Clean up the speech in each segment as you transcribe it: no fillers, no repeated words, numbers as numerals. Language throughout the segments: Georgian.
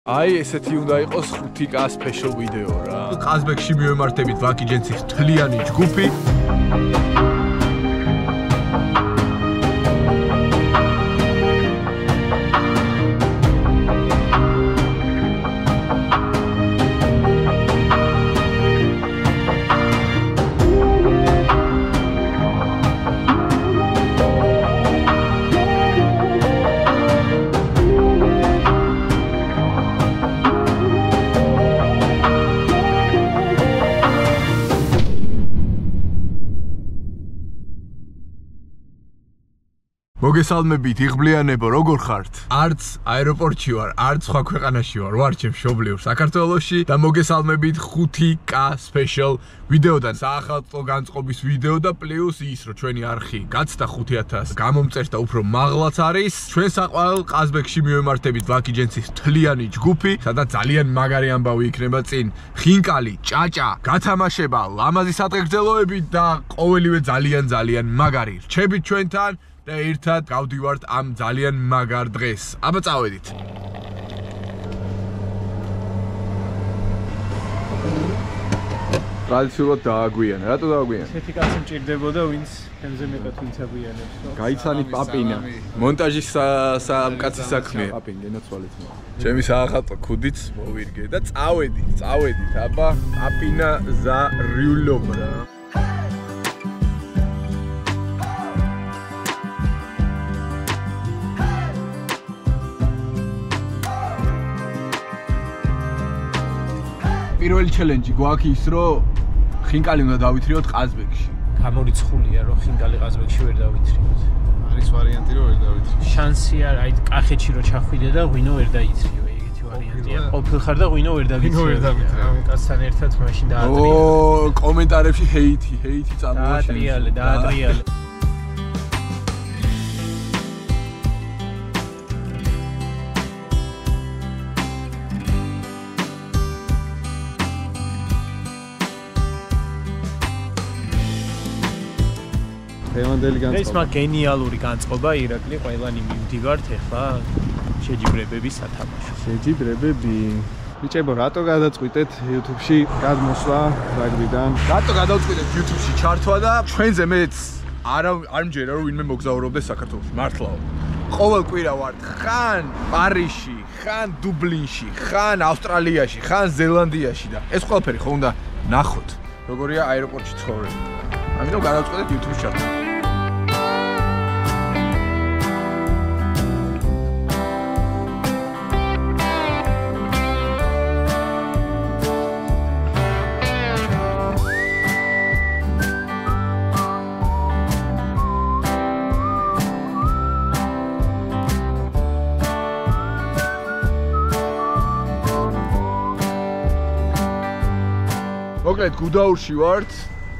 აი ესეთი უნდა იყოს 5K special video რა. ყაზბეგში მივემართებით ვაკიჯენცის თლიანი ჯგუფი. მოგესალმებით იღბლიანებო, როგორ ხართ? არც აეროპორტში ვარ, არც სხვა ქვეყანაში ვარ, ვარ ჩემ მშობლიურ საქართველოში და მოგესალმებით 5K special ვიდეოდან. საახალწლო განწყობის ვიდეო და პლუს ის, რომ ჩვენი არხი გაცდა 5000 გამომწერს და უფრო მაღლაც არის. ჩვენ საყვარელ ყაზბეგში მივემართებით ვაკიჯენცის თლიანი ჯგუფი, სადაც ძალიან მაგარი ამბავი იქნება წინ. ხინკალი, ჭაჭა, გათამაშება, ლამაზი სადღეგრძელოები და ყოველივე ძალიან მაგარი. რჩებით ჩვენთან და ერთად გავდივართ ამ ძალიან მაგარ დღეს. აბა წავედით. ტრადიციულად დააგვიანა. რატო დააგვიანა? ესეთი კაცი მჭირდებოდა, ვინც თემზე მეტად ვინც აგვიანებს. გაიცანი პაპინა. მონტაჟის კაცის საქმეა. პაპინ გენაცვალეთ. ჩემი საახალწლო ქუდიც მოვირგე და წავედით. აბა პაპინა ზარიულობრა. პირველი ჩელენჯი გვაქვს ის, რომ ხინკალი უნდა დავითრიოთ ყაზბეგში. გამორიცხულია, რომ ხინკალი ყაზბეგში ვერ დავითრიოთ. არის ვარიანტი, რომ ვერ დავითრიოთ. შანსია, აი კახეთში რომ ჩახვიდე და ღვინო ვერ დაითრიო, ეგეთი ვარიანტია. ყოფილ ხარ და ღვინო ვერ დავითრიო. ამ კაცთან ერთად მაშინ დაატრიალე. კომენტარებში ჰეითი წამოაშენე. დაატრიალე. ეს მაგ გენიალური განწყობა ირაკლი ყველანი მივდივართ ახლა შეჯიბრებების სათამაშო. შეჯიბრებები. ბიჭებო, რატო გადაწყვიტეთ YouTube-ში გადმოსვლა რაგბიდან? რატო გადავწყვიტეთ YouTube-ში ჩართვა და ჩვენზე მეც არ მჯერა რომ ვინმე მოგზაურობდეს საქართველოში. მართლაო. ყოველ კვირა ვართ ხან პარიზში, ხან დუბლინში, ხან ავსტრალიაში, ხან ზელანდიაში და ეს ყველაფერი ხო უნდა ნახოთ. როგორია აეროპორტში ცხოვრება. ამიტომ გადავწყვიტეთ YouTube-ში ჩართვა. მოკლედ გუდაურში ვართ,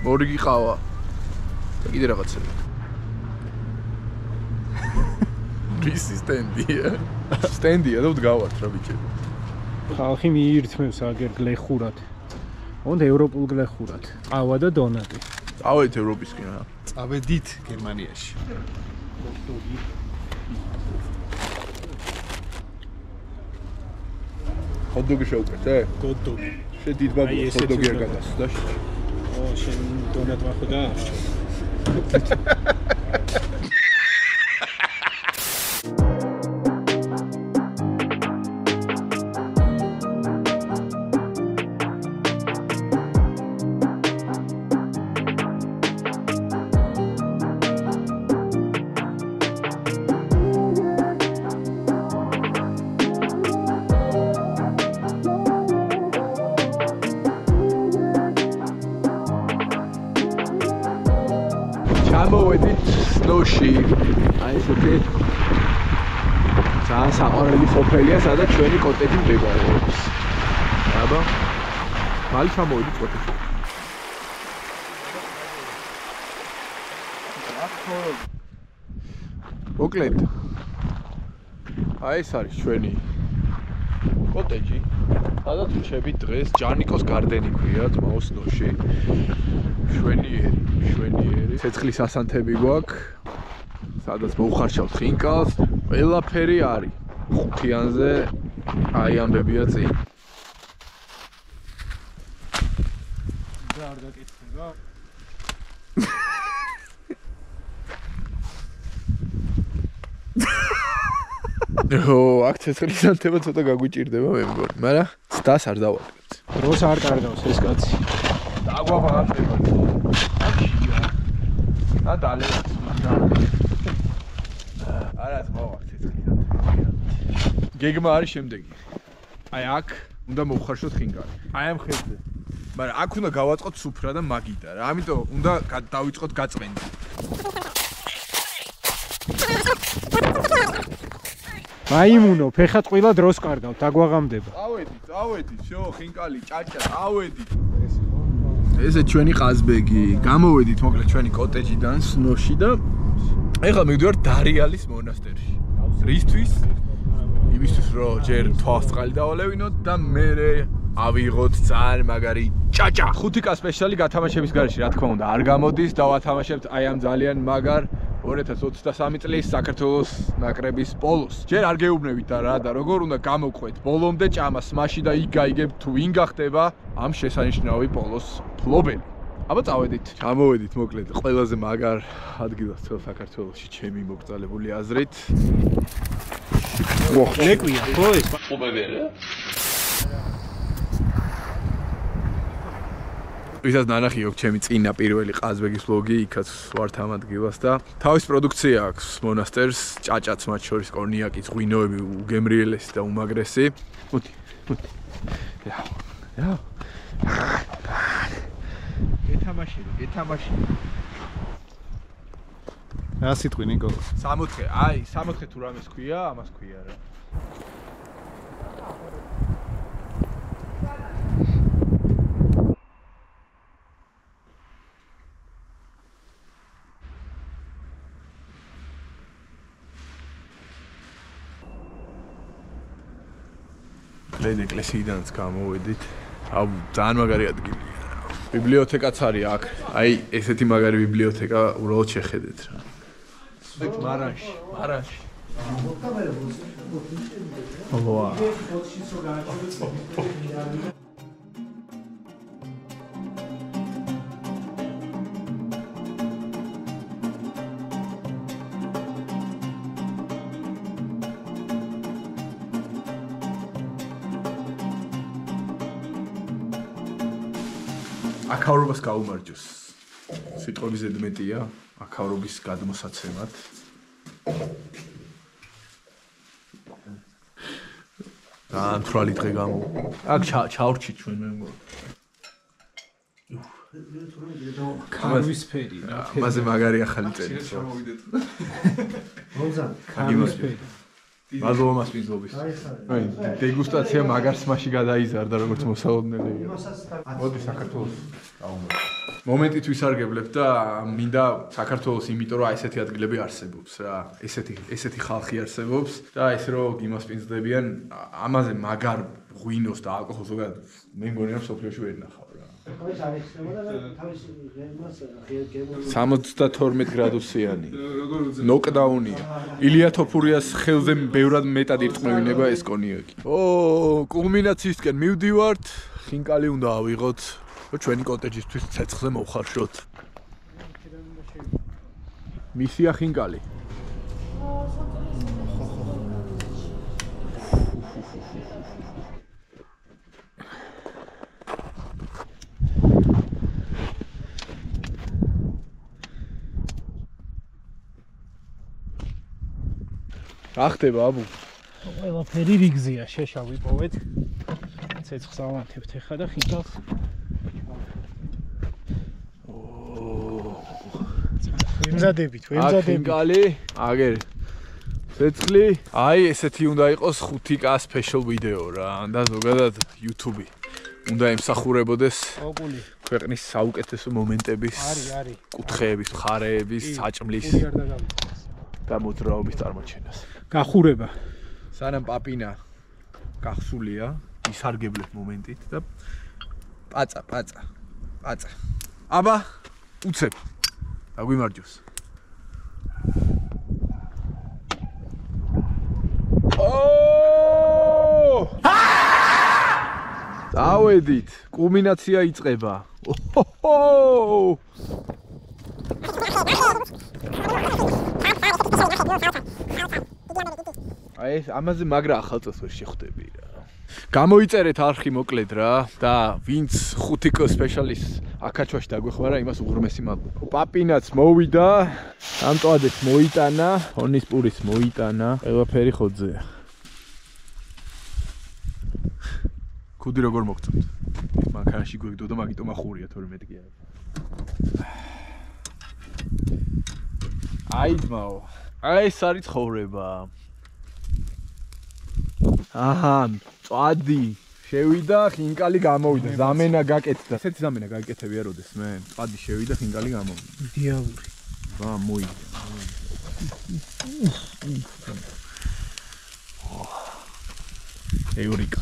მორიგი ყავა. და კიდე რაღაცები. რისი სტენდია? სტენდია და ვდგავართ რა ბიჭები. ხალხი მიირთმევს აგერ გლეხურად. უნდა ევროპულ გლეხურად. ყავა და დონატი. წავედით ევროპისკენ რა. წავედით გერმანიაში. ჰოთ-დოგი შევუკეთე? ჰოთ-დოგი. შენ დიდ ბაბუას ჰოთ-დოგი არ გადასცდა? შენ დონატ მახვდა? ჩამოვედით სნოუში. აი ესეთი ძალიან საყვარელი სოფელია, სადაც ჩვენი კოტეჯი მდებარეობს. აბა, მალე ჩამოვედით კოტეჯში. მოკლედ. აი ეს არის ჩვენი კოტეჯი. სადაც ვჩებით დღეს, ჯანიკოს გარდენი ქვია, ძმაოს სნოუში. შვენიერი. ცეცხლის ასანთები გვაქვს. სადაც მოუხარშავთ ხინკალს, ყველაფერი არის. ხუთიანზე აი ამბებია წინ. და არ გაკეთდება. აქ ცეცხლის ანთება ცოტა გაგვიჭირდება მე მგონი, მაგრამ ცდას არ დავაკეთებ. დროს არ კარგავს ეს კაცი. დაგვაბაღავდება. და დალევს. არა მოვა ცეცხლის ანთება. გეგმა არის შემდეგი. აი აქ უნდა მოვხარშოთ ხინკალი. აი ამ ხეზე. მაგრამ აქ უნდა გავაწყოთ სუფრა და მაგიდა რა. ამიტომ უნდა დავიწყოთ გაწმენდა. მაიმუნო, ფეხა წყვილა დროს კარგავ, დაგვაღამდება. წავედი, всё, ხინკალი, ჭაჭა, წავედი. ესე ჩვენი ყაზბეგი. გამოვედით მოკლედ ჩვენი კოტეჯიდან, სნოში და ეხლა მივდივართ დარიალის მონასტერში. რისთვის? იმისთვის რომ ჯერ თვალსწყალი დავალევინოთ და მერე ავიღოთ ძალიან მაგარი ჭაჭა. 5K სპეციალი გათამაშების გარეშე, რა თქმა უნდა, არ გამოდის და ვათამაშებთ აი ამ ძალიან მაგარ 2023 წლის საქართველოს ნაკრების პოლოს. ჯერ არ გეუბნებით და რა და როგორ უნდა გამოვყვეთ ბოლომდე ჭამას მაშინ და იქ გაიგებთ თუ ვინ გახდება ამ შესანიშნავი პოლოს ფლობელი. აბა წავედით. გამოვედით მოკლედ ყველაზე მაგარ ადგილას თელ საქართველოში ჩემი მოგწალებული აზრით. ლეკვია, ხო ეს? ფლობელია. ვისაც ნანახი აქვს ჩემი წინა პირველი ყაზბეგის ვლოგი, იქაც ვართ ამ ადგილას და თავის პროდუქცია აქვს მონასტერს, ჭაჭაც მათ შორის კორნიაკი, ღვინოები უგემრიელესი და უმაგრესი. მოდი. რა. გეთამაში. რა სიტყვი ნიკო? 60, აი, 60 თუ რამეს ქვია, ამას ქვია რა. ლედ ეკლესიიდანაც გამოვედით. აუ, ძალიან მაგარი ადგილია. ბიბლიოთეკაც არის აქ. აი, ესეთი მაგარი ბიბლიოთეკა უბრალოდ შეხედეთ რა. მარანში. ვა. აქავრობას გაუმარჯოს. სიტყვები ზედმეტია, აქავრობის გადმოსაცემად. თვრალი დღე გამო. აქ ჩავრჩით ჩვენ მე მგონი. ქარვისფერი რა. ამაზე მაგარი ახალი წელი. ქარვისფერი. მადლობა მასპინძლობის. აი, დეგუსტაცია მაგარ სმაში გადაიზარდა როგორც მოსალოდნელი. მოდი საქართველოს გავუმარჯოთ. მომენტით ვისარგებლებ და მინდა საქართველოს იმიტომ რომ ესეთი ადგილები არსებობს რა. ესეთი ხალხი არსებობს და ეს რომ იმასპინძლებიან ამაზე მაგარ ღვინოს და ალკოჰოლს ზოგადად მე მგონი რომ სოფლიოში ვერ ნახავ რა. 72 გრადუსიანი. ნოკდაუნია. ილია თოფურიას ხელზე ბევრად მეტად ირწმევინება ეს კონიაკი. კულმინაციისკენ მივდივართ. ხინკალი უნდა ავიღოთ. ჩვენი კოტეჯისთვის ცეცხლზე მოვხარშოთ. მისია ხინკალი. რა ხდება აბუ? ყველაფერი რიგზია, შეშავიპოვეთ. ცეცხლს ავანთებთ ეხა და ხინკალს. ვიმზადებით. ხინკალი, აგერ. ცეცხლი. აი, ესეთი უნდა იყოს 5K special video რა. და ზოგადად YouTube-ი უნდა ემსახურებოდეს ქვეყნის საუკეთესო მომენტების, კუთხეების, მხარეების, საჭმლის და მოძრაობის წარმოჩენას. გახურება. სანამ პაპინა გახსულია, ისარგებლებ მომენტით და პაცა. აბა, უცებ. დაგვიმარჯოს. დავედით, კულმინაცია იწყება. აი ეს ამაზე მაგრა ახალწელს ვერ შეხვდები რა. გამოიწერეთ არხი მოკლედ რა და ვინც 5K სპეციალისტ აკაჩვაში დაგვეხმარა, იმას უღრმესი მადლობა. პაპინაც მოვიდა, ამტვადებს მოიტანა, ფონის პურის მოიტანა, ყველაფერი ხოძეა. კუდი როგორ მოგწონთ? მანქანაში გვიგდო და მაგიტომ ახურია თორე მეტი არა. აი ძმაო, აი ეს არის ცხოვრება. აჰა, წადი. შევიდა, ხინკალი გამოვიდა. ზამენა გაკეთდა. ესეთი ზამენა გაიკეთებია როდეს მე? წადი შევიდა, ხინკალი გამოვიდა. იდეალური. ვა, მოიდა. ევრიკა.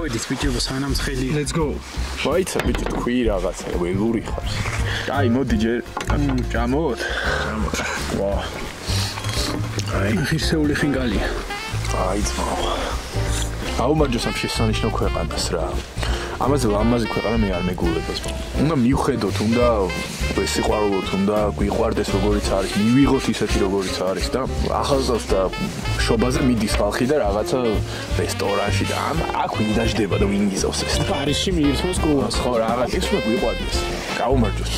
ავედის ბიჭებო, სანამ ცხელი. Let's go. ვაიცა ბიჭი თქვი რაღაცა, ველური ხარ. კაი, მოდი ჯერ ჭამოთ. ვა. აი, ღირსეული ხინგალია. აი ძმაო. აუმარჯოს ამ შესანიშნავ ქვეყანას რა. ამაზე ქვეყანა მე არ მეგულებას. უნდა მივხედოთ, უნდა ვესიყვარულოთ, უნდა გვიყვარდეს როგორიც არის, მივიღოთ ისეთი როგორიც არის და ახალწელს და შობაზე მიდის ხალხი და რაღაცა რესტორანში და აქ ვინ დაждდება და ვინ იზავს ეს. პარიზში მიირთმევს კრუას. ხო, რაღაც ის უნდა გვიყვარდეს. გაუმარჯოს.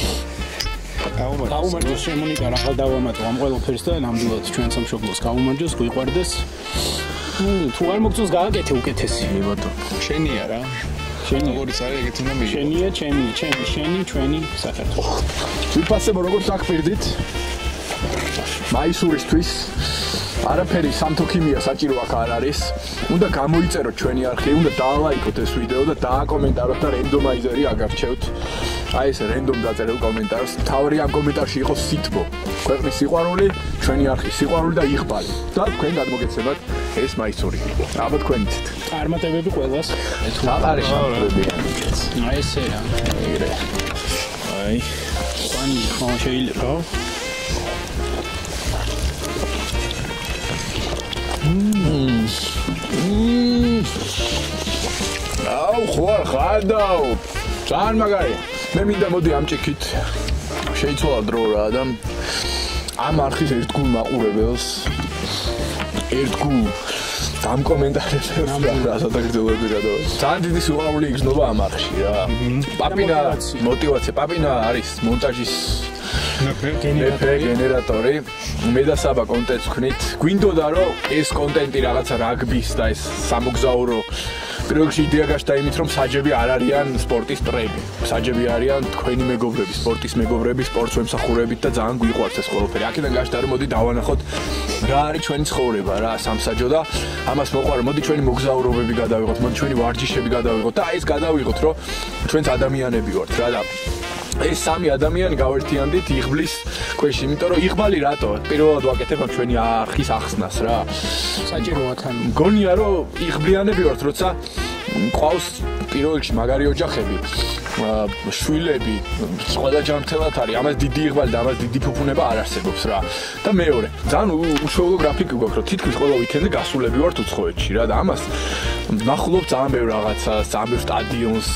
გაუმარჯოს შემონიკა რა ხალ დავამატო ამ ყველაფერს და ნამდვილად ჩვენ სამშობლოს გაუმარჯოს, გვიყვარდეს. თუ არ მოგწონს გააკეთე უკეთესი. მიბატო. შენია რა. როგორიც არის ეგეთ უნდა მიიღო. შენია, შენი, ჩვენი საქართველო. ვიფასებო როგორც აქ მაისურისთვის არაფერი სამთოქიმია საჭირო აქ არ არის. უნდა გამოიწეროთ ჩვენი არხი, უნდა დაალაიქოთ ეს ვიდეო და დააკომენტაროთ და რენდომაიზერი აგარჩევთ. აი ეს რენდომ დაწერილ კომენტარს. თავი ამ კომენტარში იყოს სითბო. ქვეყნის სიყვარული, ჩვენი არხის სიყვარული და იღბალი. და თქვენ გადმოგეცემათ ეს მაისური. აბა თქვენ იცით. წარმატებები ყველას. საყარი შემოგვებია. აი ესე რა. ეგრე. აი, პანი ხო შეიძლება. აუ, ხوار ხადაო. ძალიან მაგარია. მე მინდა მოდი ამ ჭიქით შეიცვალა დრო რა და ამ არხის ერთგულ მაყურებელს ერთგულ დამკომენტარებს რასაც აგრძელები რა და ძალიან დიდი სიყვარული იგრძნობა ამ არხში რა. პაპინა мотивация. პაპინა არის მონტაჟის გენერატორი. მე და საბა კონტენტს ვქნით. გვინდოდა რომ ეს კონტენტი რაღაცა რაგბის და ეს სამოგზაურო პირველ რიგში იდეა გაჩნდა იმით რომ საჯები არ არიან სპორტის ტრები. საჯები არიან თქვენი მეგობრები, სპორტის მეგობრები, სპორტს ვემსახურებით და ძალიან გვიყვარს ეს ყველაფერი. აქედან გაჩნდა რომ მოდი დავანახოთ რა არის ჩვენი ცხოვრება რა სამსაჯო და ამას მოყვარ მოდი ჩვენი მოგზაურობები გადავიღოთ, მოდი ჩვენი ვარჯიშები გადავიღოთ და აი ეს გადავიღოთ რომ ჩვენც ადამიანები ვართ რა და ეს სამი ადამიანი გავერთიანდით იღბლის ქვეშ, იმიტომ რომ იღბალი რატო? პირველად ვაკეთებ ამ ჩვენი არხის ახსნას რა. საჭიროა თან. მგონია რომ იღბლიანები ვართ, როცა ყავს პირველ რიგში მაგარი ოჯახები, შვილები, ყველა ჯანმრთელად არის. ამას დიდი იღბალი და ამას დიდი ფუფუნება არ არსებობს რა. და მეორე, ძალიან უშუალო გრაფიკი გვაქვს, რომ თითქმის ყველა ვიკენდი გასულები ვართ უცხოეთში რა და ამას ნახულობ ძალიან ბევრ რაღაცას, ძალიან ბევრ სტადიონს,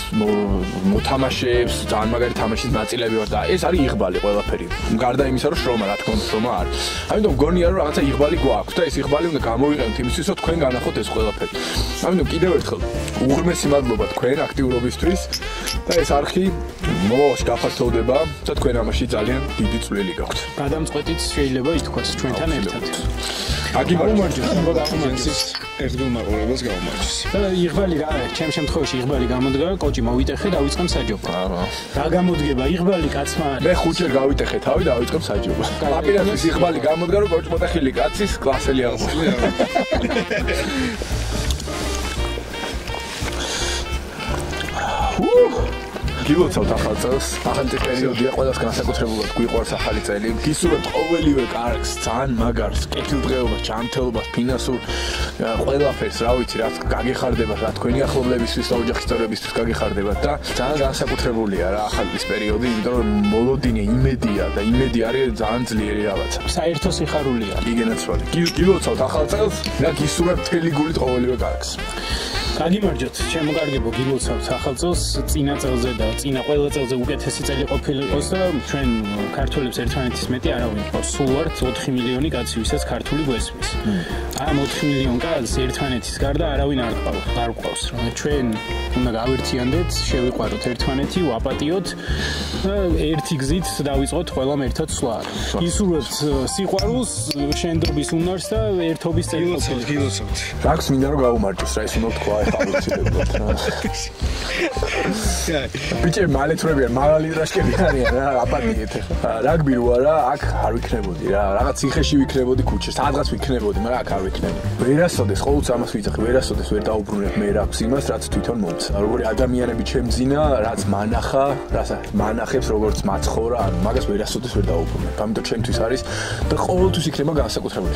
მოთამაშეებს, ძალიან მაგარი თამაშის ნაწილები ვარ და ეს არის იღბალი ყველაფერი. გარდა იმისა, რომ შრომა, რა თქმა უნდა, შრომა არის. ამიტომ მგონია რომ რაღაცა იღბალი გვაქვს და ეს იღბალი უნდა გამოვიყენოთ იმისთვის, რომ თქვენ განახოთ ეს ყველაფერი. ამიტომ კიდევ ერთხელ უღრმესი მადლობა თქვენ აქტიურობისთვის და ეს არხი მომავალში გაფართოვდება და თქვენ ამაში ძალიან დიდი წვლილი გაქვთ. გადამწყვეტიც შეიძლება ითქვას ჩვენთან ერთად. აგიმარჯოს. ერთგულ მაყურებელს გაუმარჯოს. და იღბალი რა არის? ჩემ შემთხვევაში იღბალი გამოდგა, კოჭი მოვიტეხე და დავიწყեմ საჯობა. რა გამოდგება? იღბალი კაცმა არის. მე ხუჭერ გავიტეხე თავი და დავიწყებ საჯობა. პაპირასის იღბალი გამოდგა, რომ კოჭი მოტეხილი კაცის კლასელი აღმოჩნდა. გილოცავთ ახალ წელს. ახალი პერიოდია, ყველას განსაკუთრებულად გვიყვარს ახალი წელი. გისურვებთ ყოველივე კარგს, ძალიან მაგარს, კეთილდღეობას, ჯანმრთელობას, ფინანსურ ყველაფერს, რა ვიცი, რაც გაგეხარდებათ, რა თქვენი ახლობლებისთვის და ოჯახის წევრებისთვის გაგეხარდებათ და ძალიან განსაკუთრებულია რა ახალი პერიოდი, იმიტომ რომ მოლოდინე იმედია და იმედი არის ძალიან ძლიერი რაღაცა. საერთო სიხარულია. იგენაცვალი. გილოცავთ ახალ წელს და გისურვებთ მთელი გულით ყოველივე კარგს. გაგიმარჯოთ, ჩემო კარგებო, გილოცავთ ახალ წელს, წინა წელზე და წინა ყველა წელზე უკეთესი წელი ყოფილიყოს და ჩვენ ქართველებს ერთმანეთის მეტი არავინ ყავს. სულ ვართ 4 მილიონი კაცი, ვისაც ქართული გვესმის. ამ 4 მილიონ კაცს ერთმანეთის გარდა არავინ არ ყავს. ჩვენ უნდა გავერთიანდეთ, შევიყვაროთ ერთმანეთი, ვაპატიოთ და ერთი გზით დავიწყოთ ყველამ ერთად სვლა. ისურვებთ სიყვარულს, შენდობის უნარს და ერთობის წელი ყოფილიყოს. გილოცავთ. რაკს მინდა რომ გავუმარჯოს რა, ისინი თქვა ხალხილებოთ რა. ბიჭი მალეთრებიან, მაღალი დრაშკები არიან რა, აპატიეთ ახლა. რაგბი რო არა, აქ არ ვიქნებოდი რა. რაღაც ციხეში ვიქნებოდი ქუჩაში, სადღაც ვიქნებოდი, მაგრამ აქ არ ვიქნები. ვერასოდეს ყოველთვის ამას ვიცახი, ვერასოდეს ვერ დაუბრუნებ მე რაკს იმას, რაც თვითონ მომცა. როგორი ადამიანები ჩემძინა, რაც მანახა, რასაც მანახებს, როგორც მაცხოვრა, მაგას ვერასოდეს ვერ დაუბრუნებ. ამიტომ ჩემთვის არის და ყოველთვის იქნება განსაკუთრებული.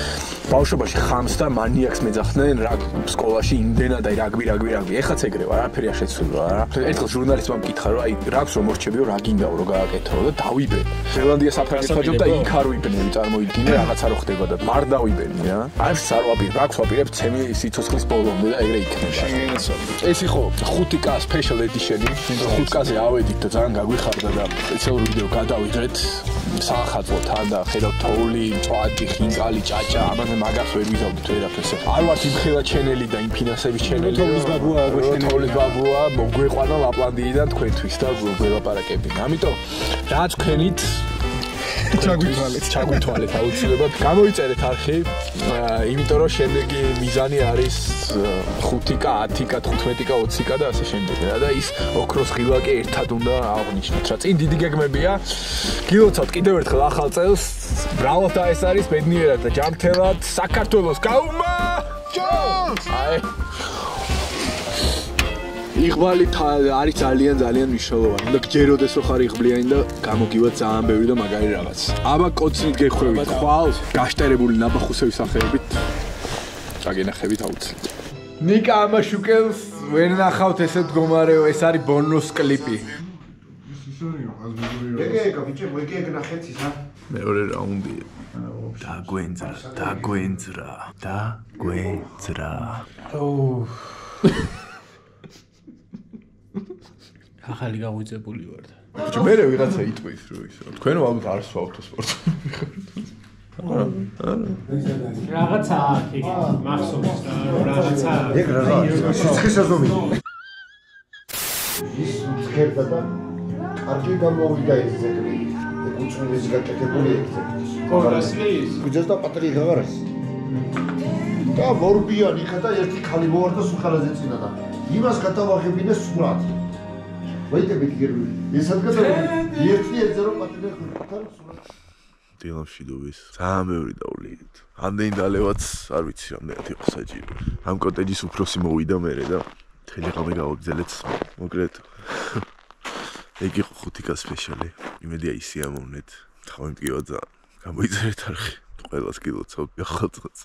ბავშვობაში ხამს და მანიაკს მეძახდნენ რა სკოლაში იმდენად აი რაგბი. ეხაც ეგრე ვარ, არაფერი არ შეცვლილა რა. ერთხელ ჟურნალისტმა მკითხა რომ აი რაგს რომ მორჩებიო, რა გინდაო რომ გააკეთო და დავიბენ. ზელანდია საფრანგეთს ვაჯობ და იქ არ ვიბნები, წარმოიდგინე რაღაცა რო ხდება და მარ დავიბენი რა. არც არ ვაპირებ, რაგს ვაპირებ ჩემი სიცოცხლის ბოლომდე და ეგრე იქნება. ეს იყო 5K special edition-ი. 5K-ზე ავედით და ძალიან გაგვიხარდა და სპეციალური ვიდეო გადავიღეთ. საახალწლოთან და ხედავთ თოვლი, ჭვადი, ხინკალი, ჭაჭა, ამაზე მაგას ვერ ვიზავდით ვერაფერს. არ ვარ იმ ხელა ჩენელი და იმ ფინანსების ჩენელი. თოვლის ბაბუა, მოგვეყვანა ლაპლანდიიდან თქვენთვის და გველაპარაკებინ. ამიტომ რაც თქვენით ჩაგვითვალეთ აუცილებლად. გამოიწერეთ არხი, იმიტომ რომ შემდეგი მიზანი არის 5K, 10K, 15K, 20K და ასე შემდეგ რა და ის ოქროს ღილაკი კი ერთად უნდა აღნიშნოთ რა. წინ დიდი გეგმებია. გილოცავთ კიდევ ერთხელ ახალ წელს. ბრავო და ეს არის ბედნიერად და ჯანმრთელად საქართველოს გაუმარჯოს! აი იღბალი არის ძალიან მნიშვნელოვანი და გჯეროდეს რომ ხარ იღბლიანი და გამოგივა ძალიან ბევრი და მაგარი რაღაც. აბა კოცნით გეხვევით ხვალ გაშტერებული ნაბახუსების სახელებით წაგენახებით აუცილებლად. ნიკა ამაშუკელს ვერ ნახავთ ესე მდგომარეო, ეს არის ბონუს კლიპი. ეგ ბიჭო, ეგ ნახეთ ისა. მეორე რაუნდია. დაგვენძრა. ახალი გავუძებული ვარ. ბიჭო, მე ვიღაცა იტყვის რომ ისე. თქვენ ალბათ არ სვავთ სპორტს. რაღაცა იქ მახსოვს და რაღაცა ეგ რაღაცა სიცხესაზომი. ის ხერდა და კარგი გამოვიდა ეს ზეგლი. ეგ უწმიდეს გაკეთებული ეგ. კორასლის. გუძეს და პატრი ღაღარას. და მორბიანი ხა და ერთი ხალი მოვარდა სულხალაზე წინა და იმას გადავაღებინე სულად. ვაიტები გერბი. ეს ადგადა ერთი რომ პატრი ხარ სულად. დილამშვიდობის ძალიან ბევრი დავლით. ამდენი დალევაც არ ვიცი რამდენად იყო საჭირო. ამ კოტეჯის უფროსი მოვიდა მერე და მთელი ღამე გავაგზავნეთ. მოკლედ ეგ იყო 5K სპეციალი. იმედია ისიამოვნეთ. თავი მტკივა ძალიან. გამოიწერეთ არხი. ყველას გილოცავთ ახალ წელს.